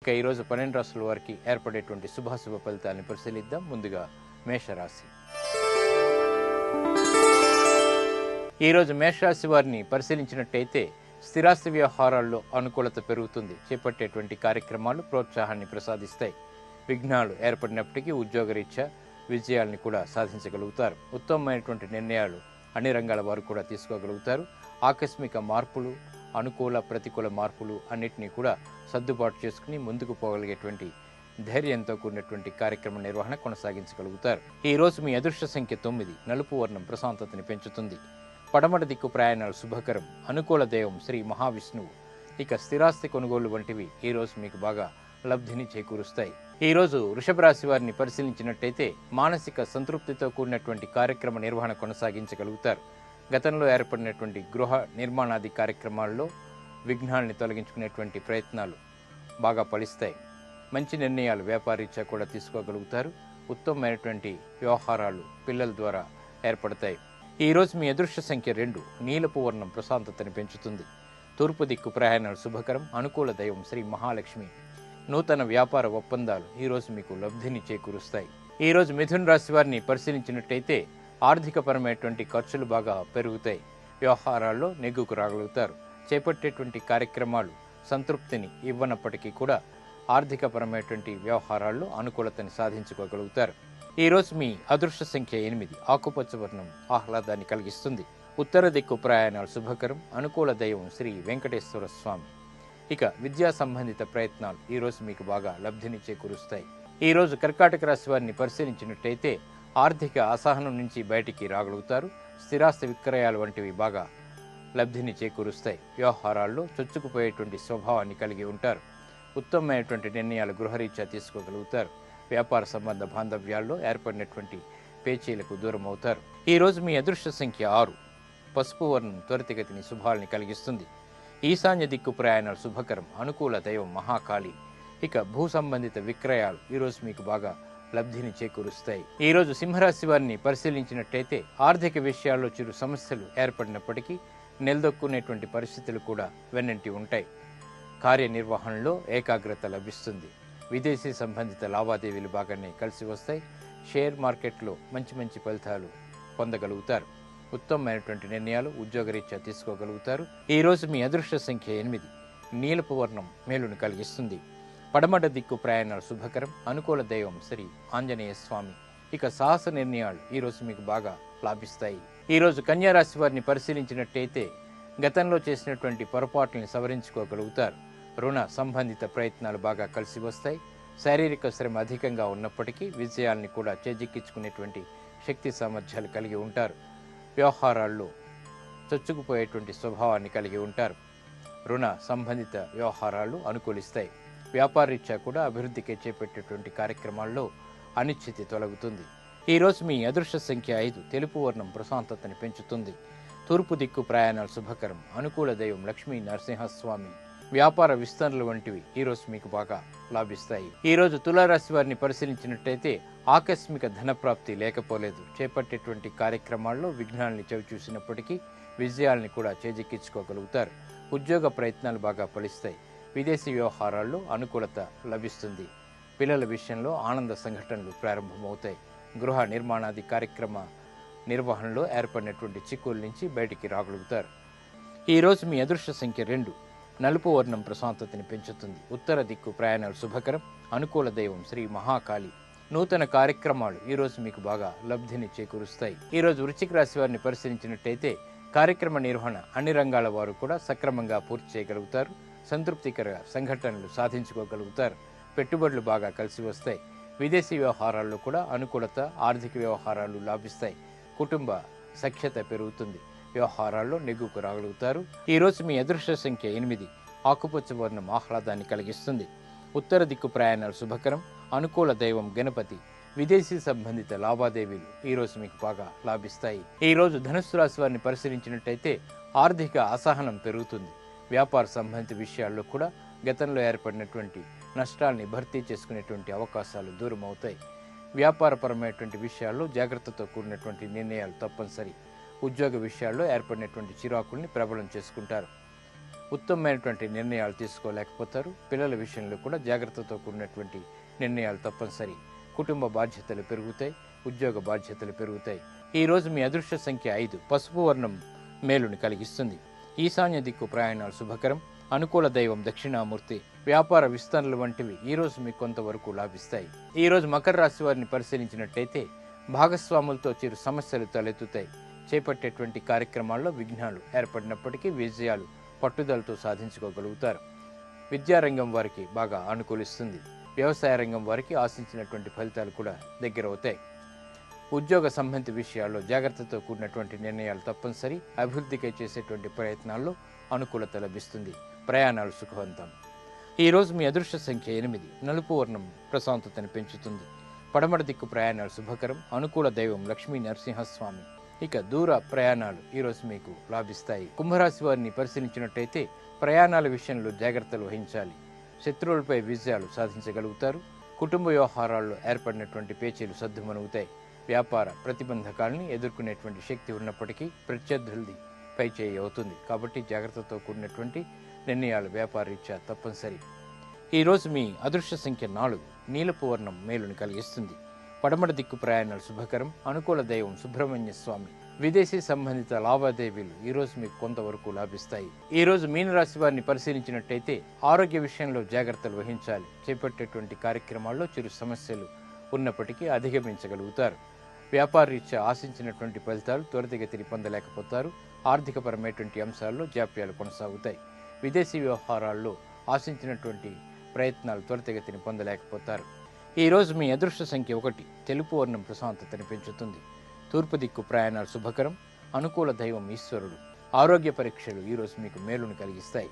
ఇక ఈరోజు 12 రాశుల వారికి ఏర్పడేటువంటి శుభాశుభ ఫలితాలను పరిశీలిద్దాం. ముందుగా మేషరాశి. ఈరోజు మేషరాశి వారిని పరిశీలించినట్టయితే స్థిరాస్తి వ్యవహారాల్లో అనుకూలత పెరుగుతుంది. చేపట్టేటువంటి కార్యక్రమాలు ప్రోత్సాహాన్ని ప్రసాదిస్తాయి. విఘ్నాలు ఏర్పడినప్పటికీ ఉద్యోగరీత్యా విజయాల్ని కూడా సాధించగలుగుతారు. ఉత్తమమైనటువంటి నిర్ణయాలు అన్ని రంగాల వారు కూడా తీసుకోగలుగుతారు. ఆకస్మిక మార్పులు, అనుకూల ప్రతికూల మార్పులు అన్నిటినీ కూడా సర్దుబాటు చేసుకుని ముందుకు పోగలిగేటువంటి ధైర్యంతో కూడినటువంటి కార్యక్రమ నిర్వహణ కొనసాగించగలుగుతారు. ఈ రోజు మీ అదృష్ట సంఖ్య 9. నలుపు వర్ణం ప్రశాంతతని పెంచుతుంది. పడమట దిక్కు ప్రయాణాలు శుభకరం. అనుకూల దైవం శ్రీ మహావిష్ణువు. ఇక స్థిరాస్తి కొనుగోలు వంటివి ఈ రోజు మీకు బాగా లబ్ధిని చేకూరుస్తాయి. ఈ రోజు వృషభ రాశి వారిని పరిశీలించినట్టయితే మానసిక సంతృప్తితో కూడినటువంటి కార్యక్రమ నిర్వహణ కొనసాగించగలుగుతారు. గతంలో ఏర్పడినటువంటి గృహ నిర్మాణాది కార్యక్రమాల్లో విఘ్నాల్ని తొలగించుకునేటువంటి ప్రయత్నాలు బాగా ఫలిస్తాయి. మంచి నిర్ణయాలు వ్యాపారీత్యా కూడా తీసుకోగలుగుతారు. ఉత్తమమైనటువంటి వ్యవహారాలు పిల్లల ద్వారా ఏర్పడతాయి. ఈరోజు మీ అదృష్ట సంఖ్య 2. నీలపు వర్ణం ప్రశాంతతని పెంచుతుంది. తూర్పు దిక్కు ప్రయాణాలు శుభకరం. అనుకూల దైవం శ్రీ మహాలక్ష్మి. నూతన వ్యాపార ఒప్పందాలు ఈరోజు మీకు లబ్ధిని చేకూరుస్తాయి. ఈరోజు మిథున రాశి వారిని పరిశీలించినట్టయితే ఆర్థికపరమైనటువంటి ఖర్చులు బాగా పెరుగుతాయి. వ్యవహారాల్లో నెగ్గుకు రాగలుగుతారు. చేపట్టేటువంటి కార్యక్రమాలు సంతృప్తిని ఇవ్వనప్పటికీ కూడా ఆర్థికపరమైనటువంటి వ్యవహారాల్లో అనుకూలతని సాధించుకోగలుగుతారు. ఈరోజు మీ అదృష్ట సంఖ్య 8. ఆకుపచ్చ వర్ణం ఆహ్లాదాన్ని కలిగిస్తుంది. ఉత్తర దిక్కు ప్రయాణాలు శుభకరం. అనుకూల దైవం శ్రీ వెంకటేశ్వర స్వామి. ఇక విద్యా సంబంధిత ప్రయత్నాలు ఈరోజు మీకు బాగా లబ్ధిని చేకూరుస్తాయి. ఈరోజు కర్కాటక రాశి వారిని పరిశీలించినట్టయితే ఆర్థిక అసహనం నుంచి బయటికి రాగలుగుతారు. స్థిరాస్తి విక్రయాలు వంటివి బాగా లబ్ధిని చేకూరుస్తాయి. వ్యవహారాల్లో చొచ్చుకుపోయేటువంటి స్వభావాన్ని కలిగి ఉంటారు. ఉత్తమమైనటువంటి నిర్ణయాలు గృహరీత్యా తీసుకోగలుగుతారు. వ్యాపార సంబంధ బాంధవ్యాల్లో ఏర్పడినటువంటి పేచీలకు దూరం అవుతారు. ఈరోజు మీ అదృష్ట సంఖ్య 6. పసుపు వర్ణం త్వరితగతిని శుభాల్ని కలిగిస్తుంది. ఈశాన్య దిక్కు ప్రయాణాలు శుభకరం. అనుకూల దైవం మహాకాళి. ఇక భూ సంబంధిత విక్రయాలు ఈరోజు మీకు బాగా లబ్ధిని చేకూరుస్తాయి. ఈరోజు సింహరాశి వారిని పరిశీలించినట్టయితే ఆర్థిక విషయాల్లో చిరు సమస్యలు ఏర్పడినప్పటికీ నిలదొక్కునేటువంటి పరిస్థితులు కూడా వెన్నంటి ఉంటాయి. కార్యనిర్వహణలో ఏకాగ్రత లభిస్తుంది. విదేశీ సంబంధిత లావాదేవీలు బాగానే కలిసి వస్తాయి. షేర్ మార్కెట్లో మంచి ఫలితాలు పొందగలుగుతారు. ఉత్తమమైనటువంటి నిర్ణయాలు ఉద్యోగరీత్యా తీసుకోగలుగుతారు. ఈరోజు మీ అదృష్ట సంఖ్య 8. నీలపు వర్ణం మేలును కలిగిస్తుంది. పడమట దిక్కు ప్రయాణాలు శుభకరం. అనుకూల దైవం శ్రీ ఆంజనేయ స్వామి. ఇక సాహస నిర్ణయాలు ఈరోజు మీకు బాగా లాభిస్తాయి. ఈరోజు కన్యారాశి వారిని పరిశీలించినట్టయితే గతంలో చేసినటువంటి పొరపాట్లను సవరించుకోగలుగుతారు. రుణ సంబంధిత ప్రయత్నాలు బాగా కలిసి వస్తాయి. శారీరక శ్రమ అధికంగా ఉన్నప్పటికీ విజయాల్ని కూడా చేజిక్కించుకునేటువంటి శక్తి సామర్థ్యాలు కలిగి ఉంటారు. వ్యవహారాల్లో చొచ్చుకుపోయేటువంటి స్వభావాన్ని కలిగి ఉంటారు. రుణ సంబంధిత వ్యవహారాలు అనుకూలిస్తాయి. వ్యాపారీత్యా కూడా అభివృద్ధికి చేపట్టేటువంటి కార్యక్రమాల్లో అనిశ్చితి తొలగుతుంది. ఈరోజు మీ అదృష్ట సంఖ్య 5. తెలుపు వర్ణం ప్రశాంతతని పెంచుతుంది. తూర్పు దిక్కు ప్రయాణాలు శుభకరం. అనుకూల దైవం లక్ష్మీ నరసింహస్వామి. వ్యాపార విస్తరణలు వంటివి ఈరోజు మీకు బాగా లాభిస్తాయి. ఈరోజు తులారాశి వారిని పరిశీలించినట్టయితే ఆకస్మిక ధనప్రాప్తి లేకపోలేదు. చేపట్టేటువంటి కార్యక్రమాల్లో విఘ్నాల్ని చవిచూసినప్పటికీ విజయాల్ని కూడా చేజిక్కించుకోగలుగుతారు. ఉద్యోగ ప్రయత్నాలు బాగా ఫలిస్తాయి. విదేశీ వ్యవహారాల్లో అనుకూలత లభిస్తుంది. పిల్లల విషయంలో ఆనంద సంఘటనలు ప్రారంభమవుతాయి. గృహ నిర్మాణాది కార్యక్రమ నిర్వహణలో ఏర్పడినటువంటి చిక్కుల నుంచి బయటికి రాగలుగుతారు. ఈరోజు మీ అదృష్ట సంఖ్య 2. నలుపు వర్ణం ప్రశాంతతని పెంచుతుంది. ఉత్తర దిక్కు ప్రయాణాలు శుభకరం. అనుకూల దైవం శ్రీ మహాకాళి. నూతన కార్యక్రమాలు ఈరోజు మీకు బాగా లబ్ధిని చేకూరుస్తాయి. ఈరోజు వృశ్చిక రాశి వారిని పరిశీలించినట్టయితే కార్యక్రమ నిర్వహణ అన్ని రంగాల వారు కూడా సక్రమంగా పూర్తి చేయగలుగుతారు. సంతృప్తికర సంఘటనలు సాధించుకోగలుగుతారు. పెట్టుబడులు బాగా కలిసి వస్తాయి. విదేశీ వ్యవహారాల్లో కూడా అనుకూలత, ఆర్థిక వ్యవహారాలు లాభిస్తాయి. కుటుంబ సఖ్యత పెరుగుతుంది. వ్యవహారాల్లో నెగ్గుకు రాగలుగుతారు. ఈరోజు మీ అదృష్ట సంఖ్య 8. ఆకుపచ్చ వర్ణం ఆహ్లాదాన్ని కలిగిస్తుంది. ఉత్తర దిక్కు ప్రయాణాలు శుభకరం. అనుకూల దైవం గణపతి. విదేశీ సంబంధిత లావాదేవీలు ఈరోజు మీకు బాగా లాభిస్తాయి. ఈరోజు ధనుస్సు రాశి వారిని పరిశీలించినట్టయితే ఆర్థిక అసహనం పెరుగుతుంది. వ్యాపార సంబంధిత విషయాల్లో కూడా గతంలో ఏర్పడినటువంటి నష్టాల్ని భర్తీ చేసుకునేటువంటి అవకాశాలు దూరం అవుతాయి. వ్యాపారపరమైనటువంటి విషయాల్లో జాగ్రత్తతో కూడినటువంటి నిర్ణయాలు తప్పనిసరి. ఉద్యోగ విషయాల్లో ఏర్పడినటువంటి చిరాకుల్ని ప్రబలం చేసుకుంటారు. ఉత్తమమైనటువంటి నిర్ణయాలు తీసుకోలేకపోతారు. పిల్లల విషయంలో కూడా జాగ్రత్తతో కూడినటువంటి నిర్ణయాలు తప్పనిసరి. కుటుంబ బాధ్యతలు పెరుగుతాయి, ఉద్యోగ బాధ్యతలు పెరుగుతాయి. ఈరోజు మీ అదృష్ట సంఖ్య 5. పసుపు వర్ణం మేలుని కలిగిస్తుంది. ఈశాన్య దిక్కు ప్రయాణాలు శుభకరం. అనుకూల దైవం దక్షిణామూర్తి. వ్యాపార విస్తరణలు వంటివి ఈరోజు మీకు కొంతవరకు లాభిస్తాయి. ఈరోజు మకర రాశి వారిని పరిశీలించినట్టయితే భాగస్వాములతో చిరు సమస్యలు తలెత్తుతాయి. చేపట్టేటువంటి కార్యక్రమాల్లో విఘ్నాలు ఏర్పడినప్పటికీ విజయాలు పట్టుదలతో సాధించుకోగలుగుతారు. విద్యారంగం వారికి బాగా అనుకూలిస్తుంది. వ్యవసాయ రంగం వారికి ఆశించినటువంటి ఫలితాలు కూడా దగ్గరవుతాయి. ఉద్యోగ సంబంధిత విషయాల్లో జాగ్రత్తతో కూడినటువంటి నిర్ణయాలు తప్పనిసరి. అభివృద్ధికై చేసేటువంటి ప్రయత్నాల్లో అనుకూలత లభిస్తుంది. ప్రయాణాలు సుఖవంతం. ఈరోజు మీ అదృష్ట సంఖ్య 8. నలుపు వర్ణం ప్రశాంతతను పెంచుతుంది. పడమర దిక్కు ప్రయాణాలు శుభకరం. అనుకూల దైవం లక్ష్మీ నరసింహస్వామి. ఇక దూర ప్రయాణాలు ఈరోజు మీకు లాభిస్తాయి. కుంభరాశి వారిని పరిశీలించినట్టయితే ప్రయాణాల విషయంలో జాగ్రత్తలు వహించాలి. శత్రువులపై విజయాలు సాధించగలుగుతారు. కుటుంబ వ్యవహారాల్లో ఏర్పడినటువంటి పేచీలు సద్దుమణుగుతాయి. వ్యాపార ప్రతిబంధకాలని ఎదుర్కొనేటువంటి శక్తి ఉన్నప్పటికీ ప్రత్యర్థులది పైచేయి అవుతుంది. కాబట్టి జాగ్రత్తతో కూడినటువంటి నిర్ణయాలు వ్యాపారరీత్యా తప్పనిసరి. ఈరోజు మీ అదృష్ట సంఖ్య 4. నీలపు వర్ణం మేలుని కలిగిస్తుంది. పడమర దిక్కు ప్రయాణాలు శుభకరం. అనుకూల దైవం సుబ్రహ్మణ్య స్వామి. విదేశీ సంబంధిత లావాదేవీలు ఈరోజు మీకు కొంతవరకు లాభిస్తాయి. ఈరోజు మీనరాశి వారిని పరిశీలించినట్టయితే ఆరోగ్య విషయంలో జాగ్రత్తలు వహించాలి. చేపట్టేటువంటి కార్యక్రమాల్లో చిరు సమస్యలు ఉన్నప్పటికీ అధిగమించగలుగుతారు. వ్యాపారరీత్యా ఆశించినటువంటి ఫలితాలు త్వరితగతిని పొందలేకపోతారు. ఆర్థికపరమైనటువంటి అంశాల్లో జాప్యాలు కొనసాగుతాయి. విదేశీ వ్యవహారాల్లో ఆశించినటువంటి ప్రయత్నాలు త్వరితగతిని పొందలేకపోతారు. ఈరోజు మీ అదృష్ట సంఖ్య 1. తెలుపు వర్ణం ప్రశాంతతని పెంచుతుంది. తూర్పు దిక్కు ప్రయాణాలు శుభకరం. అనుకూల దైవం ఈశ్వరుడు. ఆరోగ్య పరీక్షలు ఈరోజు మీకు మేలును కలిగిస్తాయి.